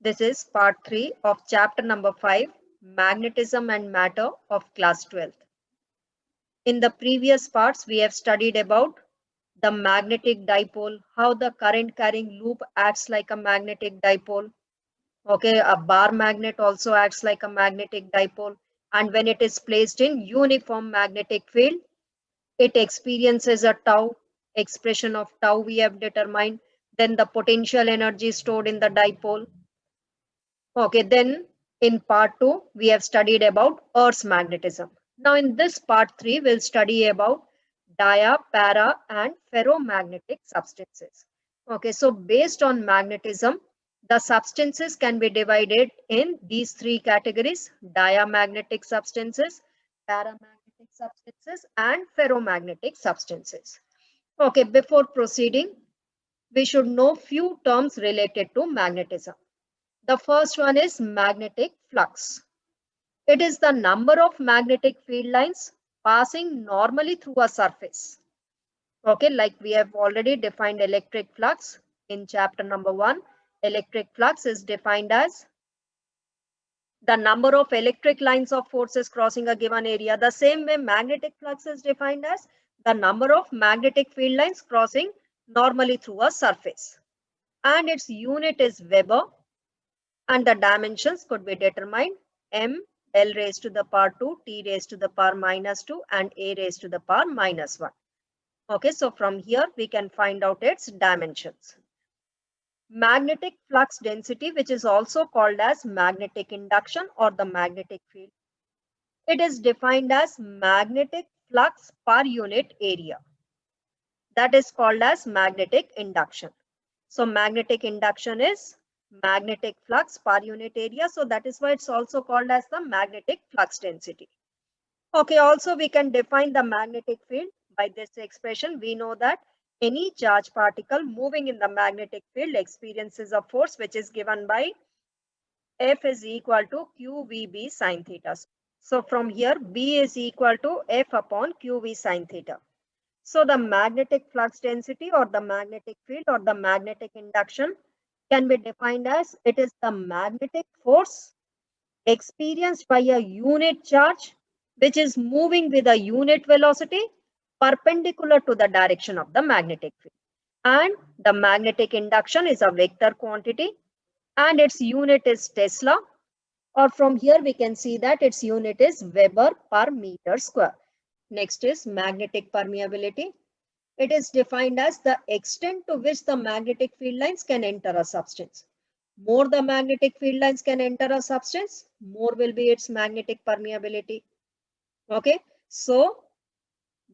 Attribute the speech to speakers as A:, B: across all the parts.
A: This is part 3 of chapter number 5, Magnetism and Matter of class 12th. In the previous parts, we have studied about the magnetic dipole, how the current carrying loop acts like a magnetic dipole. Okay, a bar magnet also acts like a magnetic dipole. And when it is placed in uniform magnetic field, it experiences a tau, expression of tau we have determined. Then the potential energy stored in the dipole. Okay, then in part 2, we have studied about Earth's magnetism. Now in this part 3, we'll study about dia, para and ferromagnetic substances. Okay, so based on magnetism, the substances can be divided in these three categories: diamagnetic substances, paramagnetic substances and ferromagnetic substances. Okay, before proceeding, we should know few terms related to magnetism. The first one is magnetic flux. It is the number of magnetic field lines passing normally through a surface. Okay, like we have already defined electric flux in chapter number 1. Electric flux is defined as the number of electric lines of forces crossing a given area. The same way magnetic flux is defined as the number of magnetic field lines crossing normally through a surface. And its unit is Weber. And the dimensions could be determined m L raised to the power 2, T raised to the power minus 2 and A raised to the power minus 1. Okay, so from here we can find out its dimensions. Magnetic flux density, which is also called as magnetic induction or the magnetic field. It is defined as magnetic flux per unit area. That is called as magnetic induction. So magnetic induction is magnetic flux per unit area. So that is why it's also called as the magnetic flux density. Okay, also we can define the magnetic field by this expression. We know that any charge particle moving in the magnetic field experiences a force which is given by F is equal to QVB sin theta. So from here, B is equal to F upon QV sin theta. So the magnetic flux density or the magnetic field or the magnetic induction can be defined as it is the magnetic force experienced by a unit charge which is moving with a unit velocity perpendicular to the direction of the magnetic field. And the magnetic induction is a vector quantity and its unit is Tesla, or from here we can see that its unit is Weber per meter square. Next is magnetic permeability. It is defined as the extent to which the magnetic field lines can enter a substance. More the magnetic field lines can enter a substance, more will be its magnetic permeability. Okay, so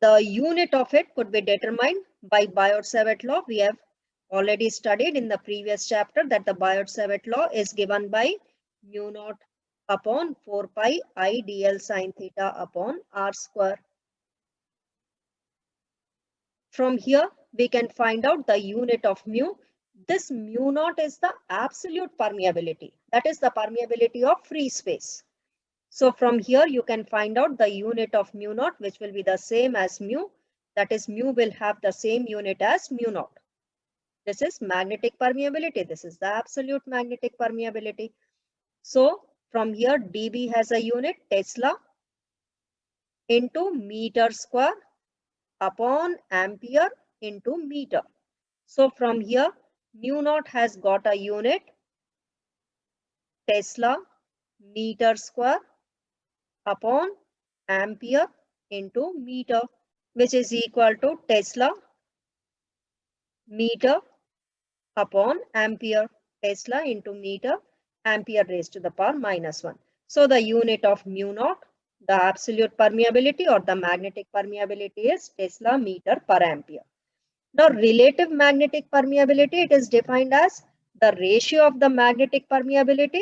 A: the unit of it could be determined by Biot-Savart law. We have already studied in the previous chapter that the Biot-Savart law is given by mu naught upon 4 pi I dl sin theta upon r square. From here, we can find out the unit of mu. This mu naught is the absolute permeability. That is the permeability of free space. So from here, you can find out the unit of mu naught, which will be the same as mu. That is, mu will have the same unit as mu naught. This is magnetic permeability. This is the absolute magnetic permeability. So from here, dB has a unit, Tesla, into meter square upon ampere into meter. So from here, mu naught has got a unit, Tesla meter square upon ampere into meter, which is equal to Tesla meter upon ampere, Tesla into meter, ampere raised to the power minus 1. So the unit of mu naught, the absolute permeability or the magnetic permeability is Tesla meter per ampere. Now relative magnetic permeability, it is defined as the ratio of the magnetic permeability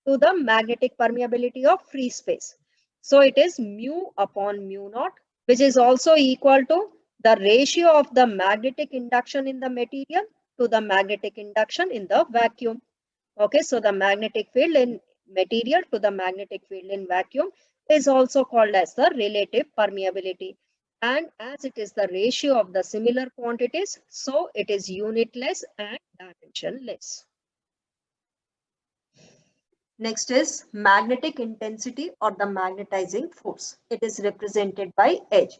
A: to the magnetic permeability of free space. So it is mu upon mu naught, which is also equal to the ratio of the magnetic induction in the material to the magnetic induction in the vacuum. Okay, so the magnetic field in material to the magnetic field in vacuum is also called as the relative permeability. And as it is the ratio of the similar quantities, so it is unitless and dimensionless. Next is magnetic intensity or the magnetizing force. It is represented by H.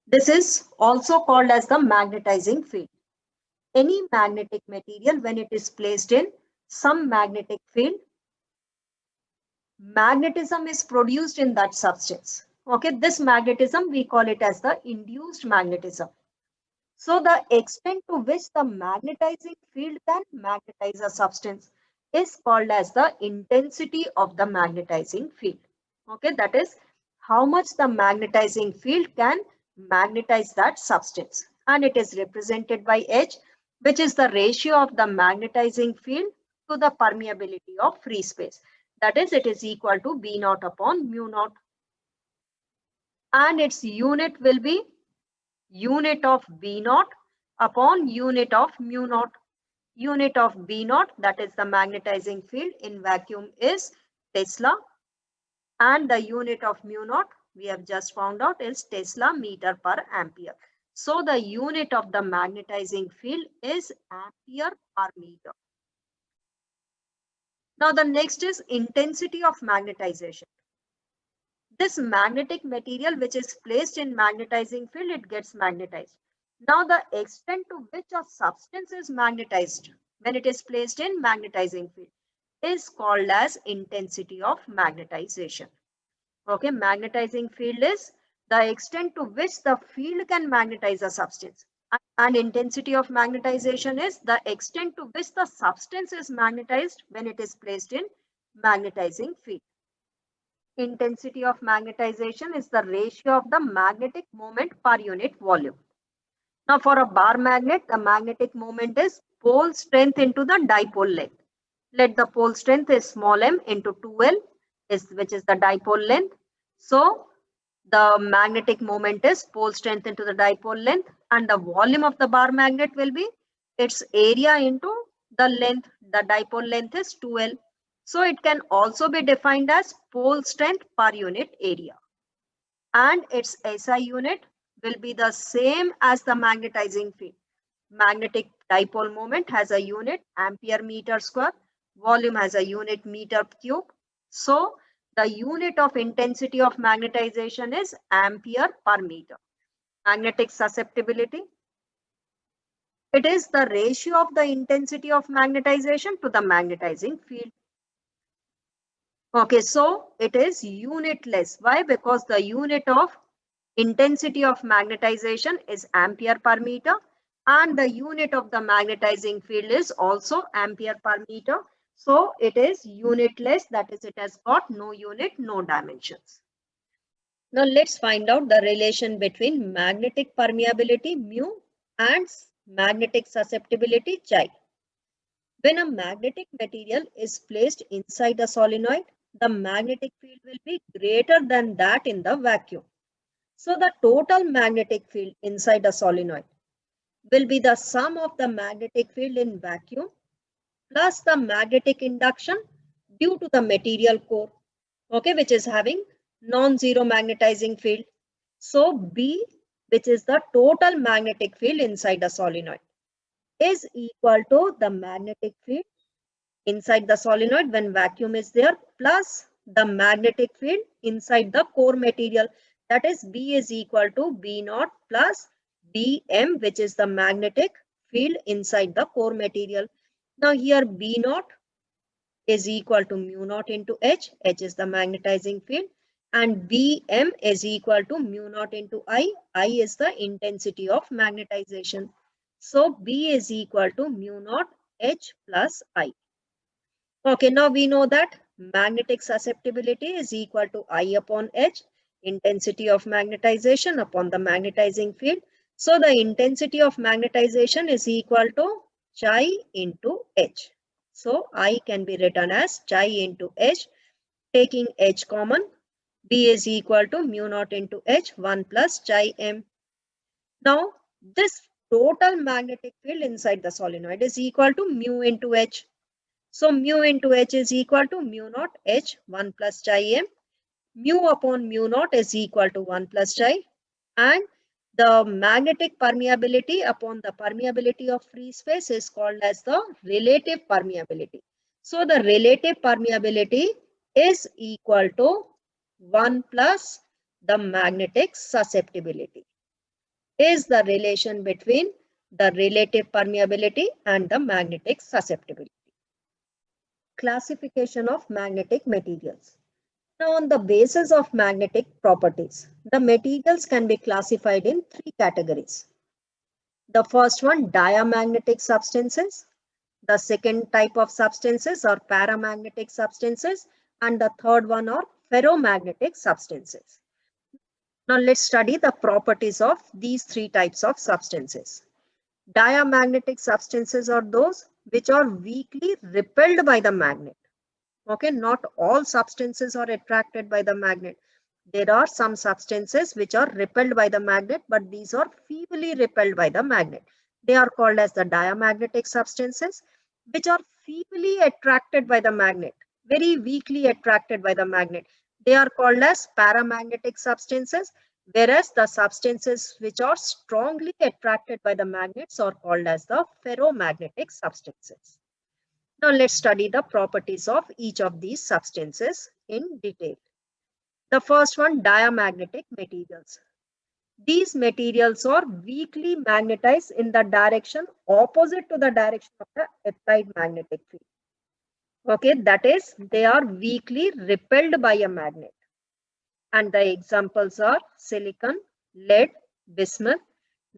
A: This is also called as the magnetizing field. Any magnetic material, when it is placed in some magnetic field, magnetism is produced in that substance. Okay, this magnetism we call it as the induced magnetism. So the extent to which the magnetizing field can magnetize a substance is called as the intensity of the magnetizing field. Okay, that is how much the magnetizing field can magnetize that substance. And it is represented by H, which is the ratio of the magnetizing field to the permeability of free space. That is, it is equal to B naught upon mu naught. And its unit will be unit of B naught upon unit of mu naught. Unit of B naught, that is the magnetizing field in vacuum, is Tesla, and the unit of mu naught we have just found out is Tesla meter per ampere. So the unit of the magnetizing field is ampere per meter. Now the next is intensity of magnetization. This magnetic material which is placed in magnetizing field, it gets magnetized. Now the extent to which a substance is magnetized when it is placed in magnetizing field is called as intensity of magnetization. Okay, magnetizing field is the extent to which the field can magnetize a substance. And intensity of magnetization is the extent to which the substance is magnetized when it is placed in magnetizing field. Intensity of magnetization is the ratio of the magnetic moment per unit volume. Now for a bar magnet, the magnetic moment is pole strength into the dipole length. Let the pole strength is small m into 2L, which is the dipole length. So the magnetic moment is pole strength into the dipole length, and the volume of the bar magnet will be its area into the length. The dipole length is 2L. So it can also be defined as pole strength per unit area. And its SI unit will be the same as the magnetizing field. Magnetic dipole moment has a unit ampere meter square. Volume has a unit meter cube. So the unit of intensity of magnetization is ampere per meter. Magnetic susceptibility. It is the ratio of the intensity of magnetization to the magnetizing field. Okay, so it is unitless. Why? Because the unit of intensity of magnetization is ampere per meter, and the unit of the magnetizing field is also ampere per meter. So it is unitless, that is, it has got no unit, no dimensions. Now let's find out the relation between magnetic permeability mu and magnetic susceptibility chi. When a magnetic material is placed inside a solenoid, the magnetic field will be greater than that in the vacuum. So the total magnetic field inside a solenoid will be the sum of the magnetic field in vacuum plus the magnetic induction due to the material core, okay, which is having non-zero magnetizing field. So B, which is the total magnetic field inside a solenoid, is equal to the magnetic field inside the solenoid when vacuum is there plus the magnetic field inside the core material. That is, B is equal to B naught plus Bm, which is the magnetic field inside the core material. Now here B naught is equal to mu naught into H. H is the magnetizing field, and Bm is equal to mu naught into I. I is the intensity of magnetization. So B is equal to mu naught H plus I. Okay, now we know that magnetic susceptibility is equal to I upon H, intensity of magnetization upon the magnetizing field. So the intensity of magnetization is equal to chi into H. So I can be written as chi into H, taking H common. B is equal to mu naught into H, 1 plus chi m. Now this total magnetic field inside the solenoid is equal to mu into H. So mu into H is equal to mu naught H, 1 plus chi m. Mu upon mu naught is equal to 1 plus chi, and the magnetic permeability upon the permeability of free space is called as the relative permeability. So the relative permeability is equal to 1 plus the magnetic susceptibility, is the relation between the relative permeability and the magnetic susceptibility. Classification of magnetic materials. Now, on the basis of magnetic properties, the materials can be classified in three categories. The first one, diamagnetic substances. The second type of substances are paramagnetic substances, and the third one are ferromagnetic substances. Now let's study the properties of these three types of substances. Diamagnetic substances are those which are weakly repelled by the magnet. Okay, not all substances are attracted by the magnet. There are some substances which are repelled by the magnet, but these are feebly repelled by the magnet. They are called as the diamagnetic substances, which are feebly attracted by the magnet, very weakly attracted by the magnet. They are called as paramagnetic substances, whereas the substances which are strongly attracted by the magnets are called as the ferromagnetic substances. Now let's study the properties of each of these substances in detail. The first one, diamagnetic materials. These materials are weakly magnetized in the direction opposite to the direction of the applied magnetic field. Okay, that is, they are weakly repelled by a magnet. And the examples are silicon, lead, bismuth,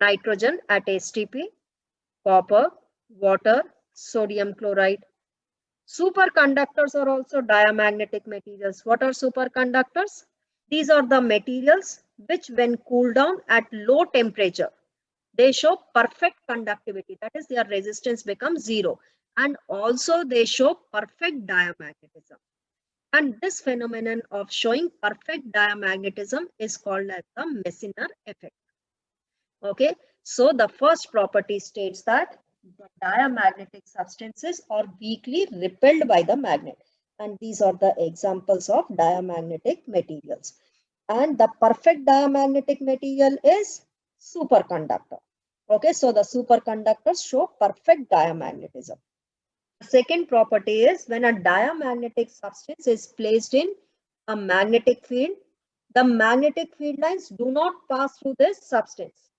A: nitrogen at STP, copper, water, sodium chloride. Superconductors are also diamagnetic materials. What are superconductors? These are the materials which, when cooled down at low temperature, they show perfect conductivity. That is, their resistance becomes zero. And also they show perfect diamagnetism. And this phenomenon of showing perfect diamagnetism is called as the Meissner effect. Okay, so the first property states that the diamagnetic substances are weakly repelled by the magnet, and these are the examples of diamagnetic materials. And the perfect diamagnetic material is superconductor. Okay, so the superconductors show perfect diamagnetism. The second property is, when a diamagnetic substance is placed in a magnetic field, the magnetic field lines do not pass through this substance.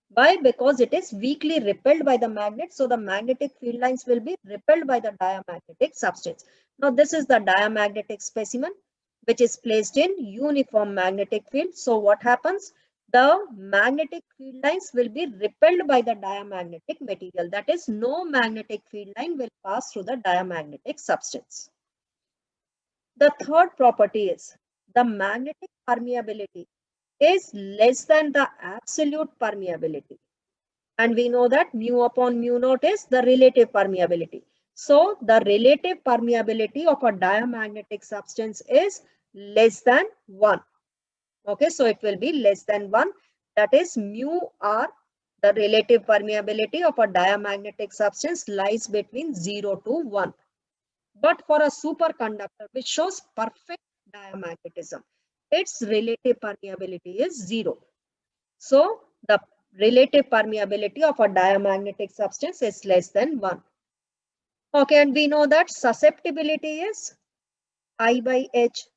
A: Why? Because it is weakly repelled by the magnet. So the magnetic field lines will be repelled by the diamagnetic substance. Now this is the diamagnetic specimen which is placed in uniform magnetic field. So what happens? The magnetic field lines will be repelled by the diamagnetic material. That is, no magnetic field line will pass through the diamagnetic substance. The third property is, the magnetic permeability is less than the absolute permeability. And we know that mu upon mu naught is the relative permeability. So the relative permeability of a diamagnetic substance is less than 1. Okay, so it will be less than 1. That is, mu r, the relative permeability of a diamagnetic substance, lies between 0 to 1. But for a superconductor which shows perfect diamagnetism, its relative permeability is 0. So the relative permeability of a diamagnetic substance is less than 1. Okay, and we know that susceptibility is I by H.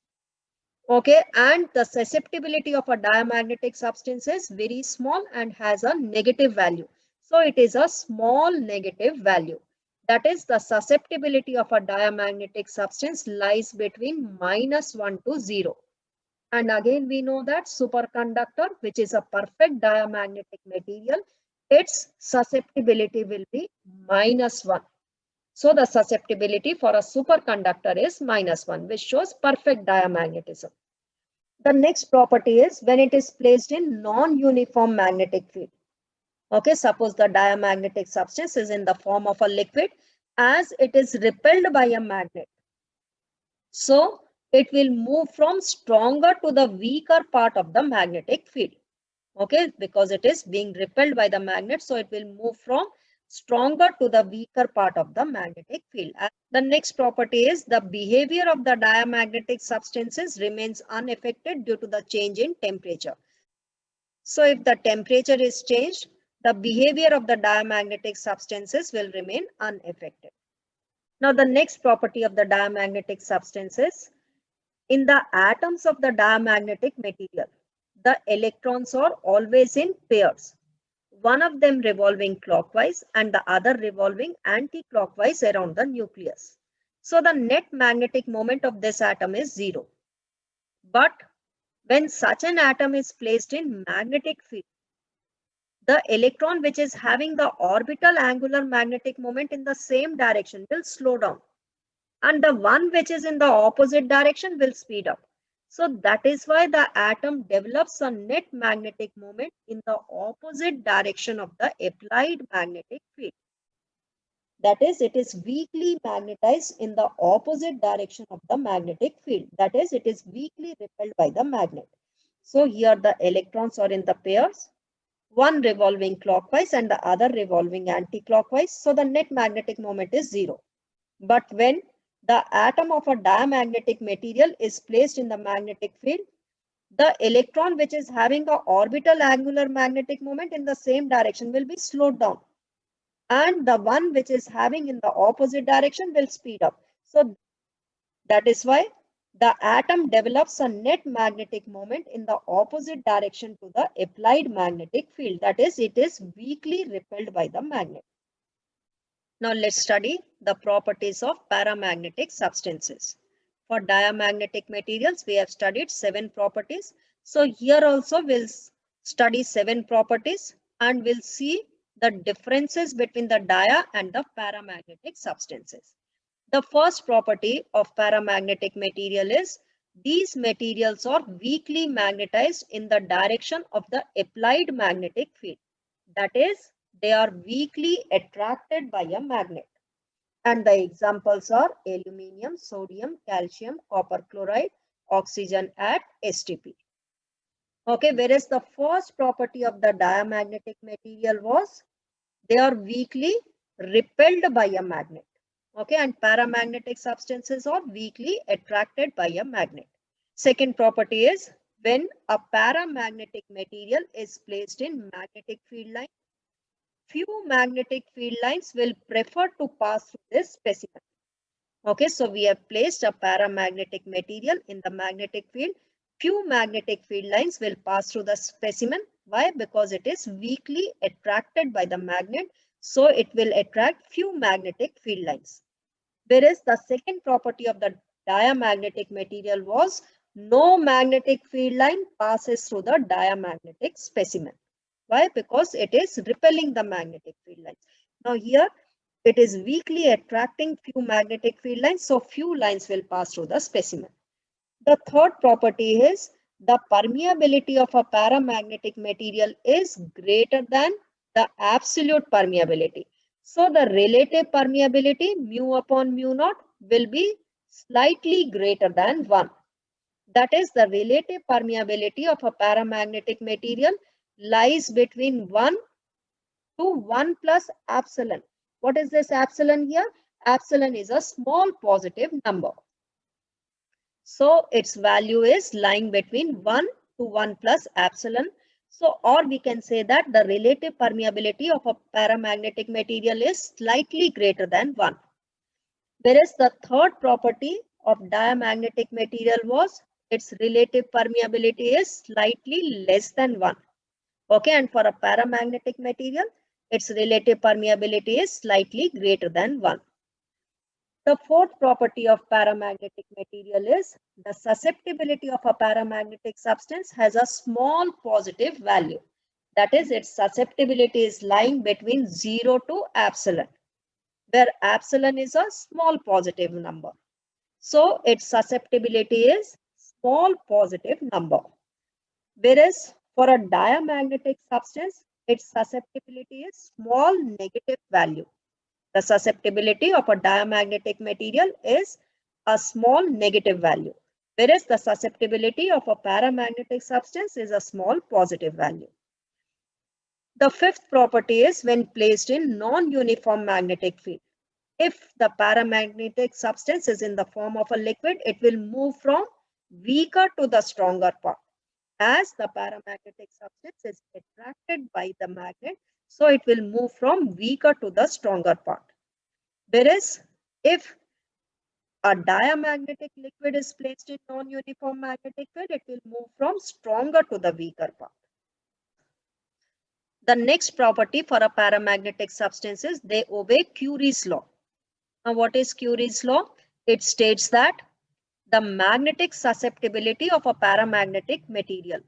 A: Okay, and the susceptibility of a diamagnetic substance is very small and has a negative value. So it is a small negative value. That is, the susceptibility of a diamagnetic substance lies between -1 to 0. And again, we know that superconductor, which is a perfect diamagnetic material, its susceptibility will be -1. So the susceptibility for a superconductor is -1, which shows perfect diamagnetism. The next property is, when it is placed in non-uniform magnetic field. Okay, suppose the diamagnetic substance is in the form of a liquid, as it is repelled by a magnet. So it will move from stronger to the weaker part of the magnetic field. Okay, because it is being repelled by the magnet, so it will move from stronger to the weaker part of the magnetic field. And the next property is, the behavior of the diamagnetic substances remains unaffected due to the change in temperature. So if the temperature is changed, the behavior of the diamagnetic substances will remain unaffected. Now the next property of the diamagnetic substance is, in the atoms of the diamagnetic material, the electrons are always in pairs, one of them revolving clockwise and the other revolving anti-clockwise around the nucleus. So the net magnetic moment of this atom is zero. But when such an atom is placed in magnetic field, the electron which is having the orbital angular magnetic moment in the same direction will slow down, and the one which is in the opposite direction will speed up. So that is why the atom develops a net magnetic moment in the opposite direction of the applied magnetic field. That is, it is weakly magnetized in the opposite direction of the magnetic field. That is, it is weakly repelled by the magnet. So here the electrons are in the pairs, one revolving clockwise and the other revolving anti-clockwise. So the net magnetic moment is zero. But when the atom of a diamagnetic material is placed in the magnetic field, the electron which is having an orbital angular magnetic moment in the same direction will be slowed down, and the one which is having in the opposite direction will speed up. So that is why the atom develops a net magnetic moment in the opposite direction to the applied magnetic field. That is, it is weakly repelled by the magnet. Now let's study the properties of paramagnetic substances. For diamagnetic materials, we have studied 7 properties. So here also we'll study 7 properties and we'll see the differences between the dia and the paramagnetic substances. The first property of paramagnetic material is, these materials are weakly magnetized in the direction of the applied magnetic field. That is, they are weakly attracted by a magnet. And the examples are aluminium, sodium, calcium, copper chloride, oxygen at STP. Okay, whereas the first property of the diamagnetic material was, they are weakly repelled by a magnet. Okay, and paramagnetic substances are weakly attracted by a magnet. Second property is, when a paramagnetic material is placed in magnetic field line, few magnetic field lines will prefer to pass through this specimen. Okay, so we have placed a paramagnetic material in the magnetic field. Few magnetic field lines will pass through the specimen. Why? Because it is weakly attracted by the magnet, so it will attract few magnetic field lines. Whereas the second property of the diamagnetic material was, no magnetic field line passes through the diamagnetic specimen. Why? Because it is repelling the magnetic field lines. Now here it is weakly attracting few magnetic field lines, so few lines will pass through the specimen. The third property is, the permeability of a paramagnetic material is greater than the absolute permeability. So the relative permeability mu upon mu naught will be slightly greater than 1. That is, the relative permeability of a paramagnetic material lies between 1 to 1 plus epsilon. What is this epsilon here? Epsilon is a small positive number. So its value is lying between 1 to 1 plus epsilon. So, or we can say that the relative permeability of a paramagnetic material is slightly greater than 1. Whereas the third property of diamagnetic material was, its relative permeability is slightly less than 1. Okay, and for a paramagnetic material, its relative permeability is slightly greater than 1. The fourth property of paramagnetic material is, the susceptibility of a paramagnetic substance has a small positive value. That is, its susceptibility is lying between 0 to epsilon, where epsilon is a small positive number. So its susceptibility is small positive number. Whereas for a diamagnetic substance, its susceptibility is small negative value. The susceptibility of a diamagnetic material is a small negative value, whereas the susceptibility of a paramagnetic substance is a small positive value. The fifth property is, when placed in non-uniform magnetic field. If the paramagnetic substance is in the form of a liquid, it will move from weaker to the stronger part. As the paramagnetic substance is attracted by the magnet, so it will move from weaker to the stronger part. Whereas If a diamagnetic liquid is placed in non-uniform magnetic field, it will move from stronger to the weaker path. The next property for a paramagnetic substance is they obey Curie's law. Now, what is Curie's law? It states that the magnetic susceptibility of a paramagnetic material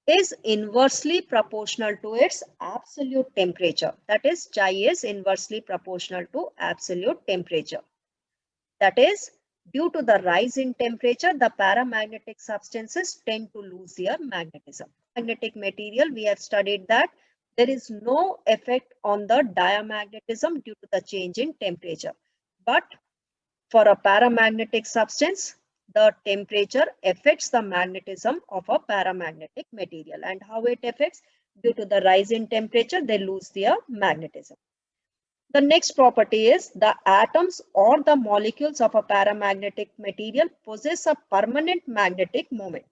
A: is inversely proportional to its absolute temperature. That is, chi is inversely proportional to absolute temperature. That is, due to the rise in temperature, the paramagnetic substances tend to lose their magnetism. Magnetic material, we have studied that there is no effect on the diamagnetism due to the change in temperature. But for a paramagnetic substance, the temperature affects the magnetism of a paramagnetic material. And how it affects? Due to the rise in temperature, they lose their magnetism. The next property is the atoms or the molecules of a paramagnetic material possess a permanent magnetic moment.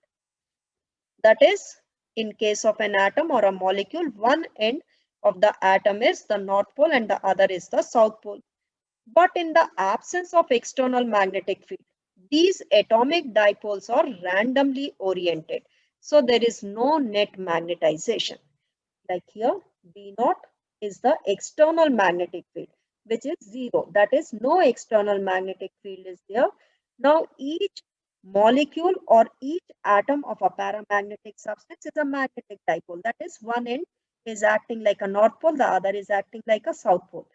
A: That is, in case of an atom or a molecule, one end of the atom is the North Pole and the other is the South Pole. But in the absence of external magnetic field, these atomic dipoles are randomly oriented. So there is no net magnetization. Like here, B naught is the external magnetic field, which is 0. That is, no external magnetic field is there. Now, each molecule or each atom of a paramagnetic substance is a magnetic dipole. That is, one end is acting like a North Pole, the other is acting like a South Pole.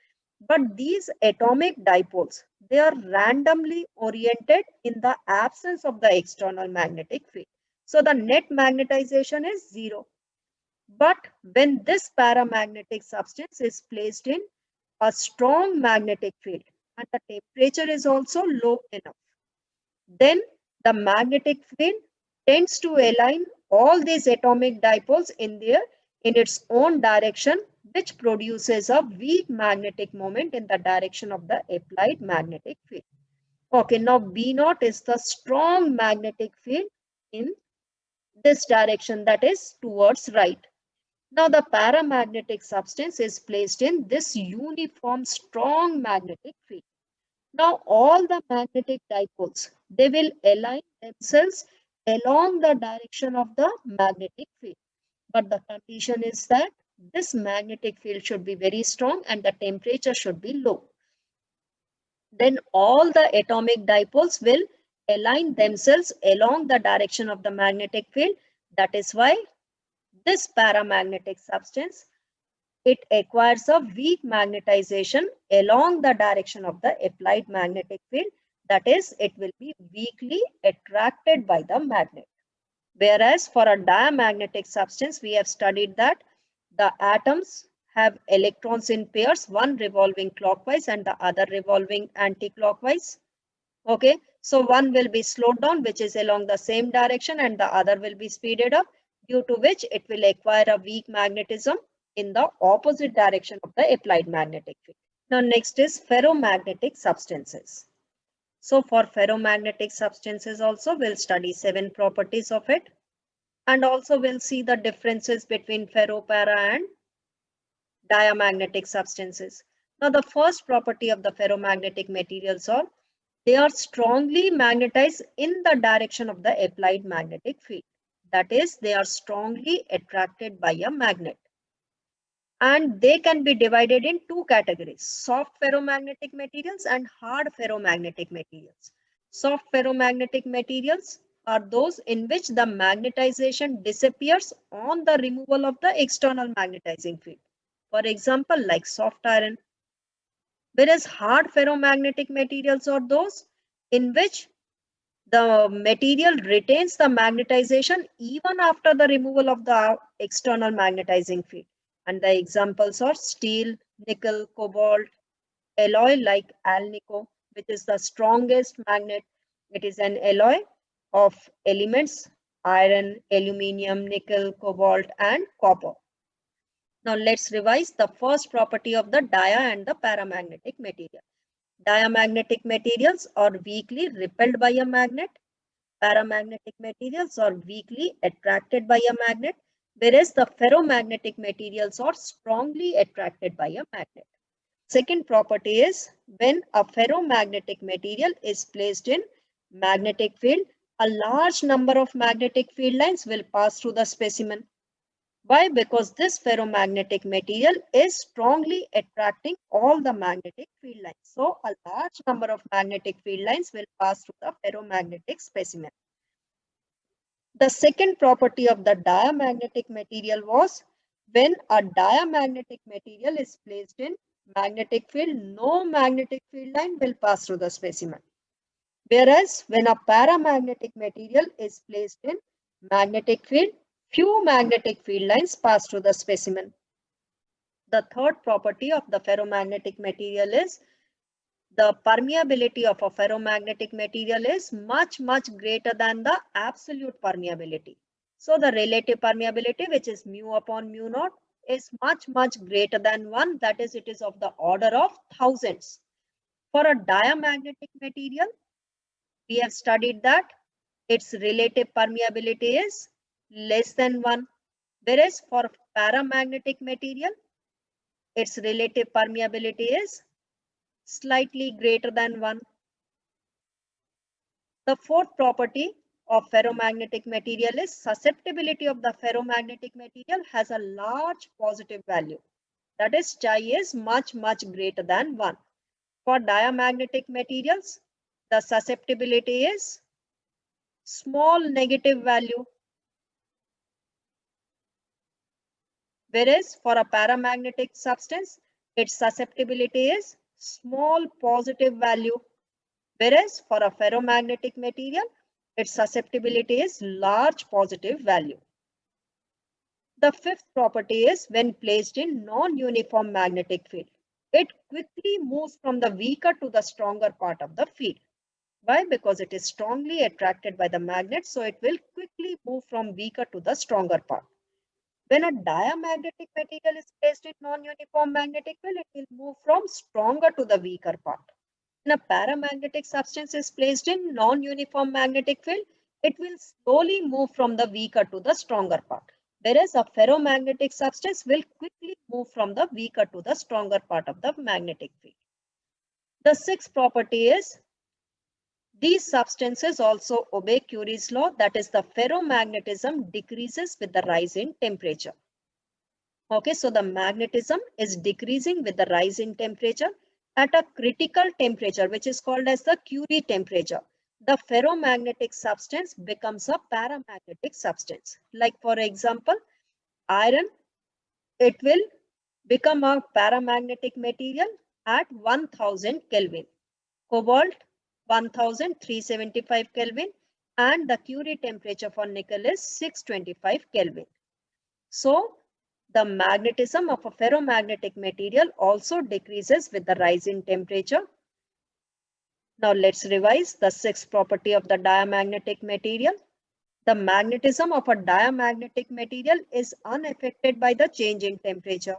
A: But these atomic dipoles, they are randomly oriented in the absence of the external magnetic field. So the net magnetization is 0. But when this paramagnetic substance is placed in a strong magnetic field and the temperature is also low enough, then the magnetic field tends to align all these atomic dipoles in its own direction, which produces a weak magnetic moment in the direction of the applied magnetic field. Okay, now B naught is the strong magnetic field in this direction, that is towards right. Now the paramagnetic substance is placed in this uniform strong magnetic field. Now all the magnetic dipoles, they will align themselves along the direction of the magnetic field. But the condition is that this magnetic field should be very strong and the temperature should be low. Then all the atomic dipoles will align themselves along the direction of the magnetic field. That is why this paramagnetic substance, it acquires a weak magnetization along the direction of the applied magnetic field. That is, it will be weakly attracted by the magnet. Whereas for a diamagnetic substance, we have studied that the atoms have electrons in pairs, one revolving clockwise and the other revolving anti-clockwise. Okay, so one will be slowed down, which is along the same direction, and the other will be speeded up, due to which it will acquire a weak magnetism in the opposite direction of the applied magnetic field. Now next is ferromagnetic substances. So for ferromagnetic substances also we'll study 7 properties of it, and also we'll see the differences between ferro, para and diamagnetic substances. Now the first property of the ferromagnetic materials are they are strongly magnetized in the direction of the applied magnetic field. That is, they are strongly attracted by a magnet. And they can be divided in 2 categories, soft ferromagnetic materials and hard ferromagnetic materials. Soft ferromagnetic materials are those in which the magnetization disappears on the removal of the external magnetizing field. For example, like soft iron. Whereas hard ferromagnetic materials are those in which the material retains the magnetization even after the removal of the external magnetizing field. And the examples are steel, nickel, cobalt, alloy like alnico, which is the strongest magnet. It is an alloy of elements iron, aluminium, nickel, cobalt, and copper. Now let's revise the first property of the dia and the paramagnetic material. Diamagnetic materials are weakly repelled by a magnet. Paramagnetic materials are weakly attracted by a magnet, whereas the ferromagnetic materials are strongly attracted by a magnet. Second property is when a ferromagnetic material is placed in magnetic field, a large number of magnetic field lines will pass through the specimen. Why? Because this ferromagnetic material is strongly attracting all the magnetic field lines. So a large number of magnetic field lines will pass through the ferromagnetic specimen. The second property of the diamagnetic material was when a diamagnetic material is placed in magnetic field, no magnetic field line will pass through the specimen. Whereas when a paramagnetic material is placed in magnetic field, few magnetic field lines pass through the specimen. The third property of the ferromagnetic material is the permeability of a ferromagnetic material is much greater than the absolute permeability. So the relative permeability, which is mu upon mu naught, is much greater than 1. That is, it is of the order of thousands. For a diamagnetic material, we have studied that its relative permeability is less than 1. Whereas for paramagnetic material, its relative permeability is slightly greater than 1. The fourth property of ferromagnetic material is susceptibility of the ferromagnetic material has a large positive value. That is, chi is much greater than 1. For diamagnetic materials, the susceptibility is small negative value. Whereas for a paramagnetic substance, its susceptibility is small positive value. Whereas for a ferromagnetic material, its susceptibility is large positive value. The fifth property is when placed in non-uniform magnetic field, it quickly moves from the weaker to the stronger part of the field. Why? Because it is strongly attracted by the magnet, so it will quickly move from weaker to the stronger part. When a diamagnetic material is placed in non-uniform magnetic field, it will move from stronger to the weaker part. When a paramagnetic substance is placed in non-uniform magnetic field, it will slowly move from the weaker to the stronger part. Whereas a ferromagnetic substance will quickly move from the weaker to the stronger part of the magnetic field. The sixth property is these substances also obey Curie's law, that is the ferromagnetism decreases with the rise in temperature. Okay, so the magnetism is decreasing with the rise in temperature. At a critical temperature, which is called as the Curie temperature, the ferromagnetic substance becomes a paramagnetic substance. Like for example, iron, it will become a paramagnetic material at 1000 Kelvin. Cobalt, 1375 Kelvin, and the Curie temperature for nickel is 625 Kelvin. So the magnetism of a ferromagnetic material also decreases with the rise in temperature. Now let's revise the sixth property of the diamagnetic material. The magnetism of a diamagnetic material is unaffected by the change in temperature,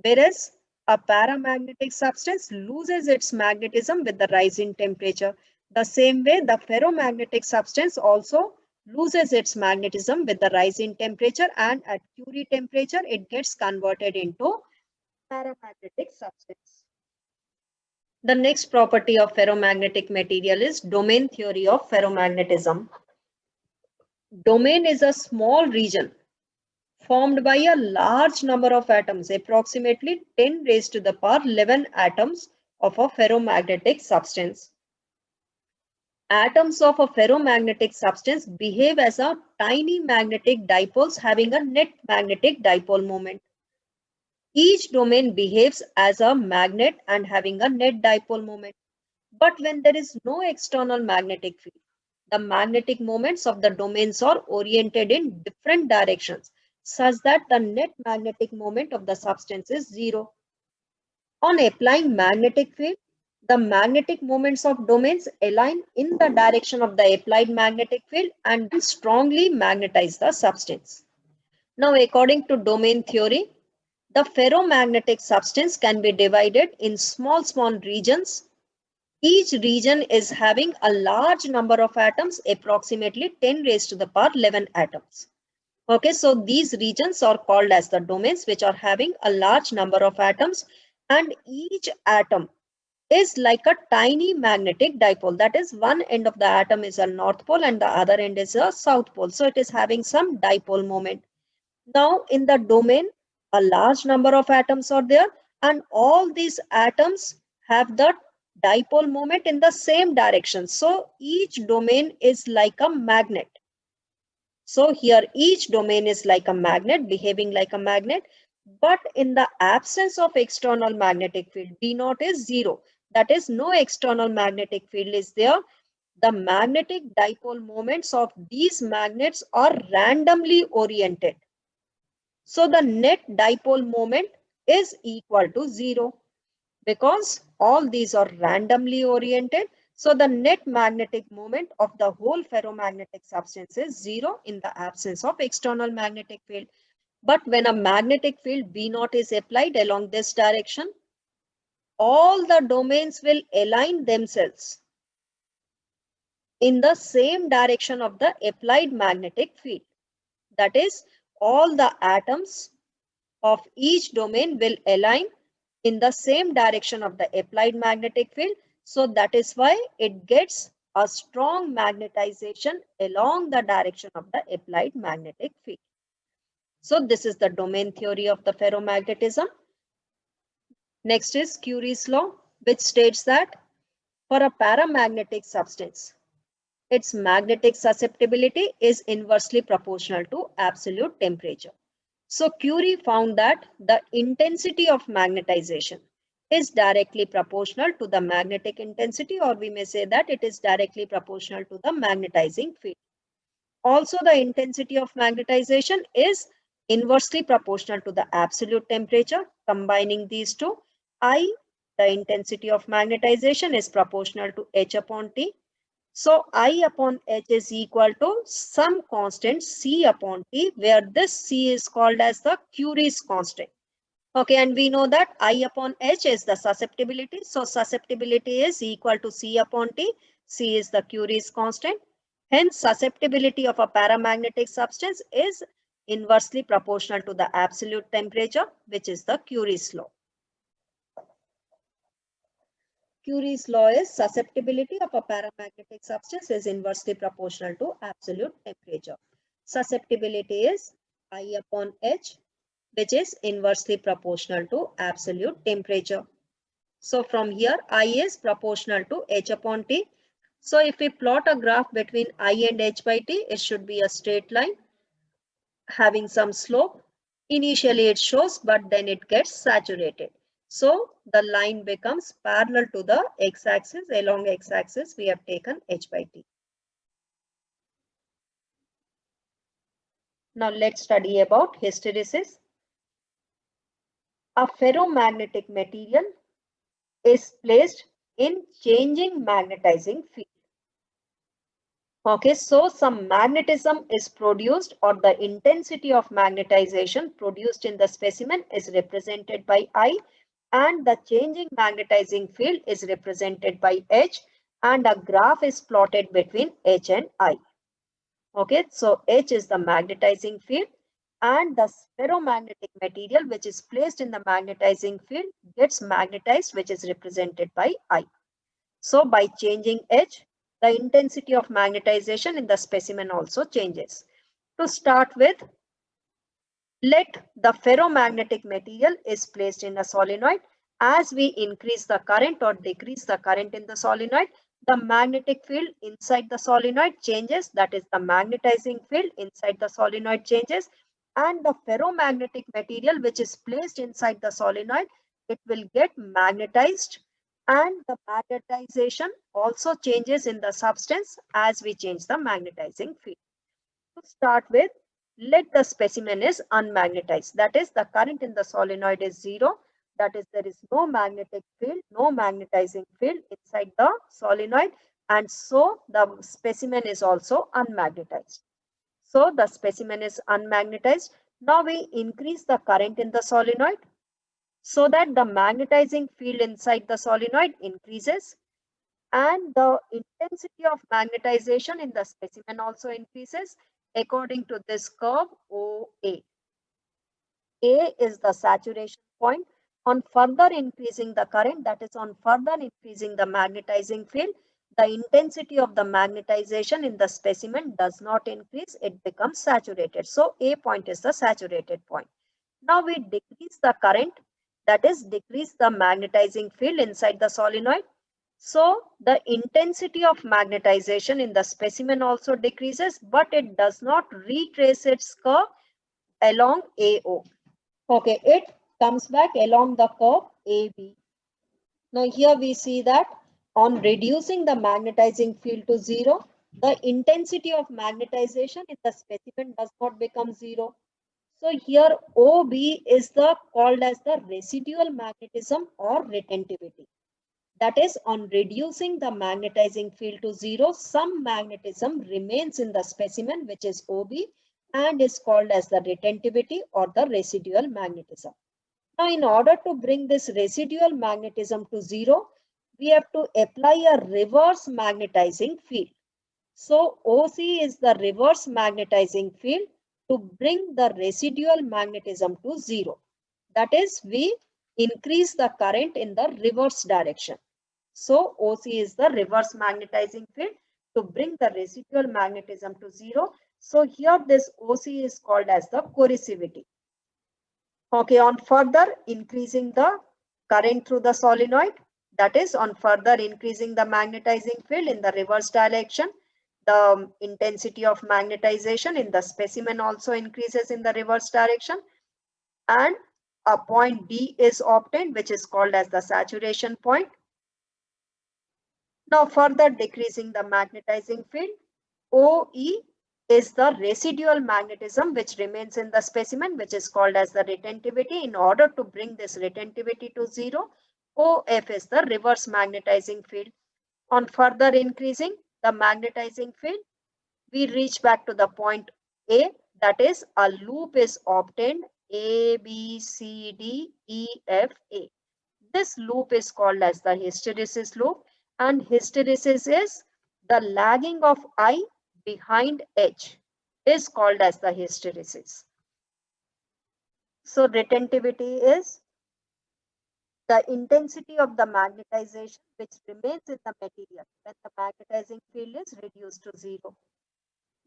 A: whereas a paramagnetic substance loses its magnetism with the rise in temperature. The same way, the ferromagnetic substance also loses its magnetism with the rise in temperature, and at Curie temperature, it gets converted into paramagnetic substance. The next property of ferromagnetic material is domain theory of ferromagnetism. Domain is a small region formed by a large number of atoms, approximately 10 raised to the power 11 atoms of a ferromagnetic substance. Atoms of a ferromagnetic substance behave as a tiny magnetic dipoles having a net magnetic dipole moment. Each domain behaves as a magnet and having a net dipole moment. But when there is no external magnetic field, the magnetic moments of the domains are oriented in different directions, such that the net magnetic moment of the substance is zero. On applying magnetic field, the magnetic moments of domains align in the direction of the applied magnetic field and strongly magnetize the substance. Now, according to domain theory, the ferromagnetic substance can be divided in small regions. Each region is having a large number of atoms, approximately 10 raised to the power 11 atoms. Okay, so these regions are called as the domains, which are having a large number of atoms. and each atom is like a tiny magnetic dipole. That is, one end of the atom is a north pole and the other end is a south pole. So it is having some dipole moment. Now in the domain, a large number of atoms are there and all these atoms have the dipole moment in the same direction. So each domain is like a magnet. So here each domain is like a magnet, behaving like a magnet. But in the absence of external magnetic field, B naught is 0. That is, no external magnetic field is there. The magnetic dipole moments of these magnets are randomly oriented. So the net dipole moment is equal to 0 because all these are randomly oriented. So the net magnetic moment of the whole ferromagnetic substance is 0 in the absence of external magnetic field. But when a magnetic field B naught is applied along this direction, all the domains will align themselves in the same direction of the applied magnetic field. That is, all the atoms of each domain will align in the same direction of the applied magnetic field. So that is why it gets a strong magnetization along the direction of the applied magnetic field. So this is the domain theory of the ferromagnetism. Next is Curie's law, which states that for a paramagnetic substance, its magnetic susceptibility is inversely proportional to absolute temperature. So Curie found that the intensity of magnetization is directly proportional to the magnetic intensity, or we may say that it is directly proportional to the magnetizing field. Also, the intensity of magnetization is inversely proportional to the absolute temperature. Combining these two, I, the intensity of magnetization, is proportional to H upon T. So I upon H is equal to some constant C upon T, where this C is called as the Curie's constant. Okay, and we know that I upon H is the susceptibility. So susceptibility is equal to C upon T. C is the Curie's constant. Hence, susceptibility of a paramagnetic substance is inversely proportional to the absolute temperature, which is the Curie's law. Curie's law is susceptibility of a paramagnetic substance is inversely proportional to absolute temperature. Susceptibility is I upon H, which is inversely proportional to absolute temperature. So from here, I is proportional to H upon T. So if we plot a graph between I and H by T, it should be a straight line having some slope. Initially it shows, but then it gets saturated. So the line becomes parallel to the x-axis. Along x-axis, we have taken H by T. Now let's study about hysteresis. A ferromagnetic material is placed in changing magnetizing field. Okay, so some magnetism is produced, or the intensity of magnetization produced in the specimen is represented by I, and the changing magnetizing field is represented by H, and a graph is plotted between H and I. Okay, so H is the magnetizing field, and the ferromagnetic material which is placed in the magnetizing field gets magnetized, which is represented by I. So by changing H, the intensity of magnetization in the specimen also changes. To start with, let the ferromagnetic material is placed in a solenoid. As we increase the current or decrease the current in the solenoid, the magnetic field inside the solenoid changes. That is, the magnetizing field inside the solenoid changes. And the ferromagnetic material which is placed inside the solenoid, it will get magnetized. And the magnetization also changes in the substance as we change the magnetizing field. To start with, let the specimen is unmagnetized. That is, the current in the solenoid is 0. That is, there is no magnetic field, no magnetizing field inside the solenoid. And so the specimen is also unmagnetized. So the specimen is unmagnetized. Now we increase the current in the solenoid so that the magnetizing field inside the solenoid increases, and the intensity of magnetization in the specimen also increases according to this curve OA. A is the saturation point On further increasing the current, that is on further increasing the magnetizing field, the intensity of the magnetization in the specimen does not increase, it becomes saturated. So A point is the saturated point. Now we decrease the current, that is decrease the magnetizing field inside the solenoid. So the intensity of magnetization in the specimen also decreases, but it does not retrace its curve along AO. Okay, it comes back along the curve AB. Now here we see that on reducing the magnetizing field to zero, the intensity of magnetization in the specimen does not become zero. So here OB is the called as the residual magnetism or retentivity. That is, on reducing the magnetizing field to zero, some magnetism remains in the specimen, which is OB, and is called as the retentivity or the residual magnetism. Now, in order to bring this residual magnetism to zero, we have to apply a reverse magnetizing field. So, OC is the reverse magnetizing field to bring the residual magnetism to zero. That is, we increase the current in the reverse direction. So, OC is the reverse magnetizing field to bring the residual magnetism to zero. So, here this OC is called as the coercivity. Okay, on further increasing the current through the solenoid, that is on further increasing the magnetizing field in the reverse direction, the intensity of magnetization in the specimen also increases in the reverse direction, and a point D is obtained, which is called as the saturation point. Now further decreasing the magnetizing field, OE is the residual magnetism which remains in the specimen, which is called as the retentivity. In order to bring this retentivity to zero, OF is the reverse magnetizing field. On further increasing the magnetizing field, we reach back to the point A, that is a loop is obtained A, B, C, D, E, F, A. This loop is called as the hysteresis loop, and hysteresis is the lagging of I behind H is called as the hysteresis. So retentivity is the intensity of the magnetization which remains in the material when the magnetizing field is reduced to zero,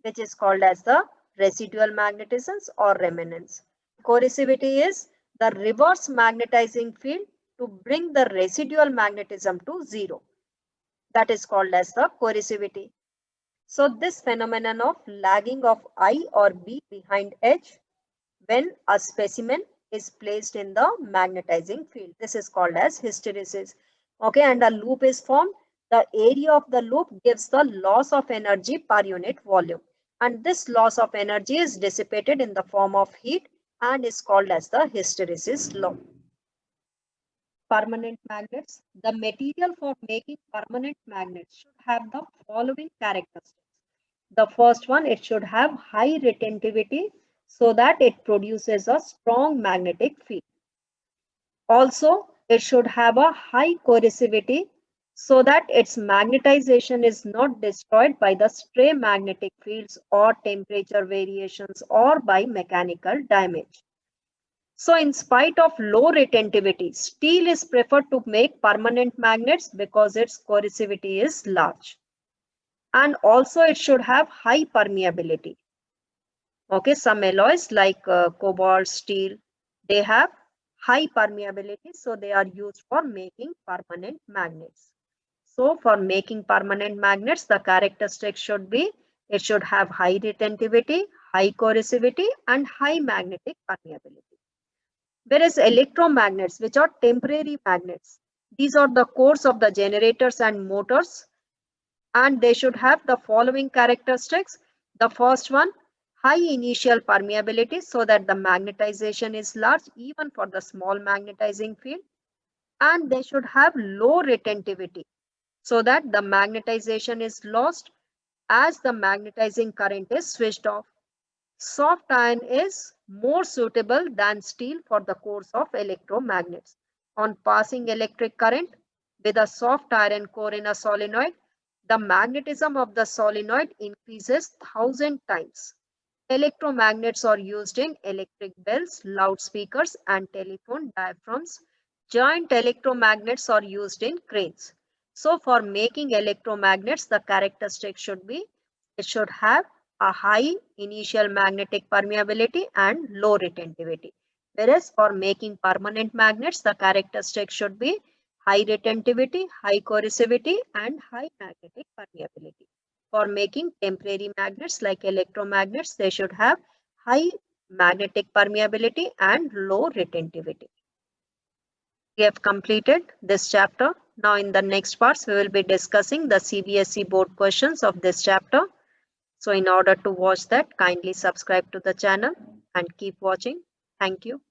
A: which is called as the residual magnetisms or remanence. Coercivity is the reverse magnetizing field to bring the residual magnetism to zero. That is called as the coercivity. So this phenomenon of lagging of I or B behind H when a specimen is placed in the magnetizing field, this is called as hysteresis. Okay, and a loop is formed. The area of the loop gives the loss of energy per unit volume, and this loss of energy is dissipated in the form of heat and is called as the hysteresis law. Permanent magnets. The material for making permanent magnets should have the following characteristics. The first one, it should have high retentivity so that it produces a strong magnetic field. Also, it should have a high coercivity so that its magnetization is not destroyed by the stray magnetic fields or temperature variations or by mechanical damage. So in spite of low retentivity, steel is preferred to make permanent magnets because its coercivity is large. And also it should have high permeability. Okay, some alloys like cobalt, steel, they have high permeability, so they are used for making permanent magnets. So for making permanent magnets, the characteristics should be, it should have high retentivity, high coercivity, and high magnetic permeability. Whereas electromagnets, which are temporary magnets, these are the cores of the generators and motors, and they should have the following characteristics. The first one, high initial permeability so that the magnetization is large even for the small magnetizing field, and they should have low retentivity so that the magnetization is lost as the magnetizing current is switched off. Soft iron is more suitable than steel for the cores of electromagnets. On passing electric current with a soft iron core in a solenoid, the magnetism of the solenoid increases 1,000 times. Electromagnets are used in electric bells, loudspeakers, and telephone diaphragms Joint electromagnets are used in cranes. So for making electromagnets, the characteristic should be, it should have a high initial magnetic permeability and low retentivity. Whereas for making permanent magnets, the characteristic should be high retentivity, high corrosivity, and high magnetic permeability. For making temporary magnets like electromagnets, they should have high magnetic permeability and low retentivity. We have completed this chapter. Now in the next parts, we will be discussing the CBSE board questions of this chapter. So in order to watch that, kindly subscribe to the channel and keep watching. Thank you.